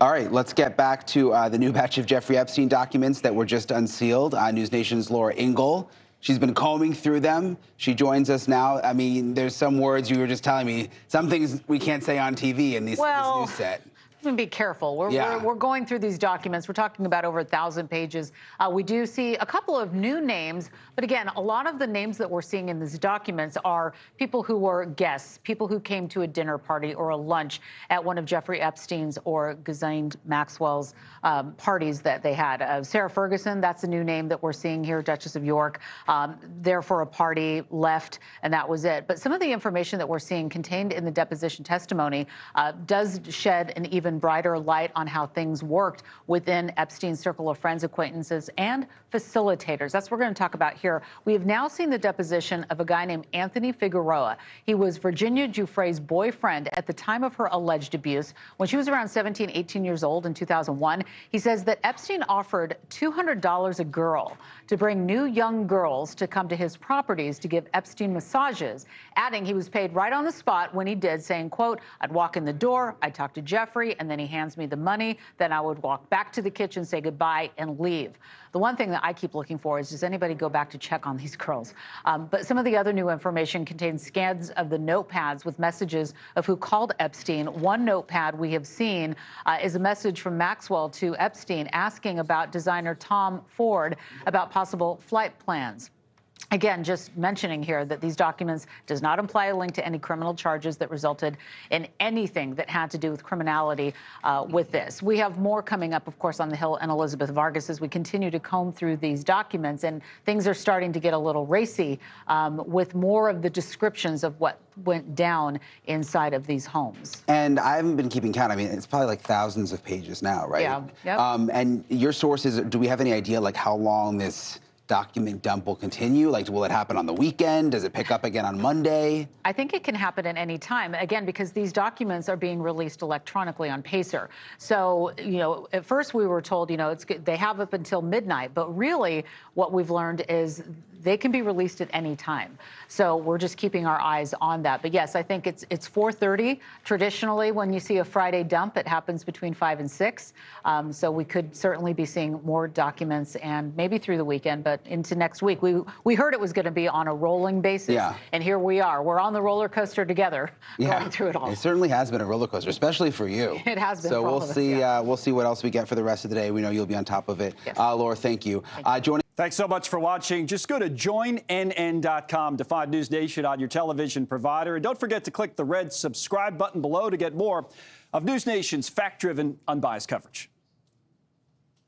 All right, let's get back to the new batch of Jeffrey Epstein documents that were just unsealed. News Nation's Laura Ingle. She's been combing through them. She joins us now. I mean, there's some words you were just telling me, some things we can't say on TV in this news set. Be careful. We're going through these documents. We're talking about over 1,000 pages. We do see a couple of new names, but again, a lot of the names that we're seeing in these documents are people who were guests, people who came to a dinner party or a lunch at one of Jeffrey Epstein's or Ghislaine Maxwell's parties that they had. Sarah Ferguson, that's a new name that we're seeing here, Duchess of York, there for a party, left, and that was it. But some of the information that we're seeing contained in the deposition testimony does shed an even brighter light on how things worked within Epstein's circle of friends, acquaintances, and facilitators. That's what we're going to talk about here. We have now seen the deposition of a guy named Anthony Figueroa. He was Virginia Giuffre's boyfriend at the time of her alleged abuse. When she was around 17, 18 years old in 2001, he says that Epstein offered $200 a girl to bring new young girls to come to his properties to give Epstein massages, adding he was paid right on the spot when he did, saying, quote, "I'd walk in the door, I'd talk to Jeffrey, and then he hands me the money. Then I would walk back to the kitchen, say goodbye, and leave." The one thing that I keep looking for is, does anybody go back to check on these girls? But some of the other new information contains scans of the notepads with messages of who called Epstein. One notepad we have seen is a message from Maxwell to Epstein asking about designer Tom Ford about possible flight plans. Again, just mentioning here that these documents does not imply a link to any criminal charges that resulted in anything that had to do with criminality with this. We have more coming up, of course, on the Hill and Elizabeth Vargas as we continue to comb through these documents, and things are starting to get a little racy with more of the descriptions of what went down inside of these homes. And I haven't been keeping count. I mean, it's probably like thousands of pages now, right? Yeah. Yep. And your sources, do we have any idea like how long this document dump will continue? Like, will it happen on the weekend? Does it pick up again on Monday? I think it can happen at any time, again, because these documents are being released electronically on Pacer. So, you know, at first we were told, you know, they have up until midnight, but really what we've learned is they can be released at any time. So we're just keeping our eyes on that. But yes, I think it's 4:30. Traditionally, when you see a Friday dump, it happens between 5 and 6. So we could certainly be seeing more documents, and maybe through the weekend, but into next week. We heard it was going to be on a rolling basis, and here we are. We're on the roller coaster together, going through it all. It certainly has been a roller coaster, especially for you. It has been. So for we'll all of see. us, We'll see what else we get for the rest of the day. We know you'll be on top of it. Yes. Laura, thank you. Thanks so much for watching. Just go to joinnn.com to find News Nation on your television provider. And don't forget to click the red subscribe button below to get more of News Nation's fact-driven, unbiased coverage.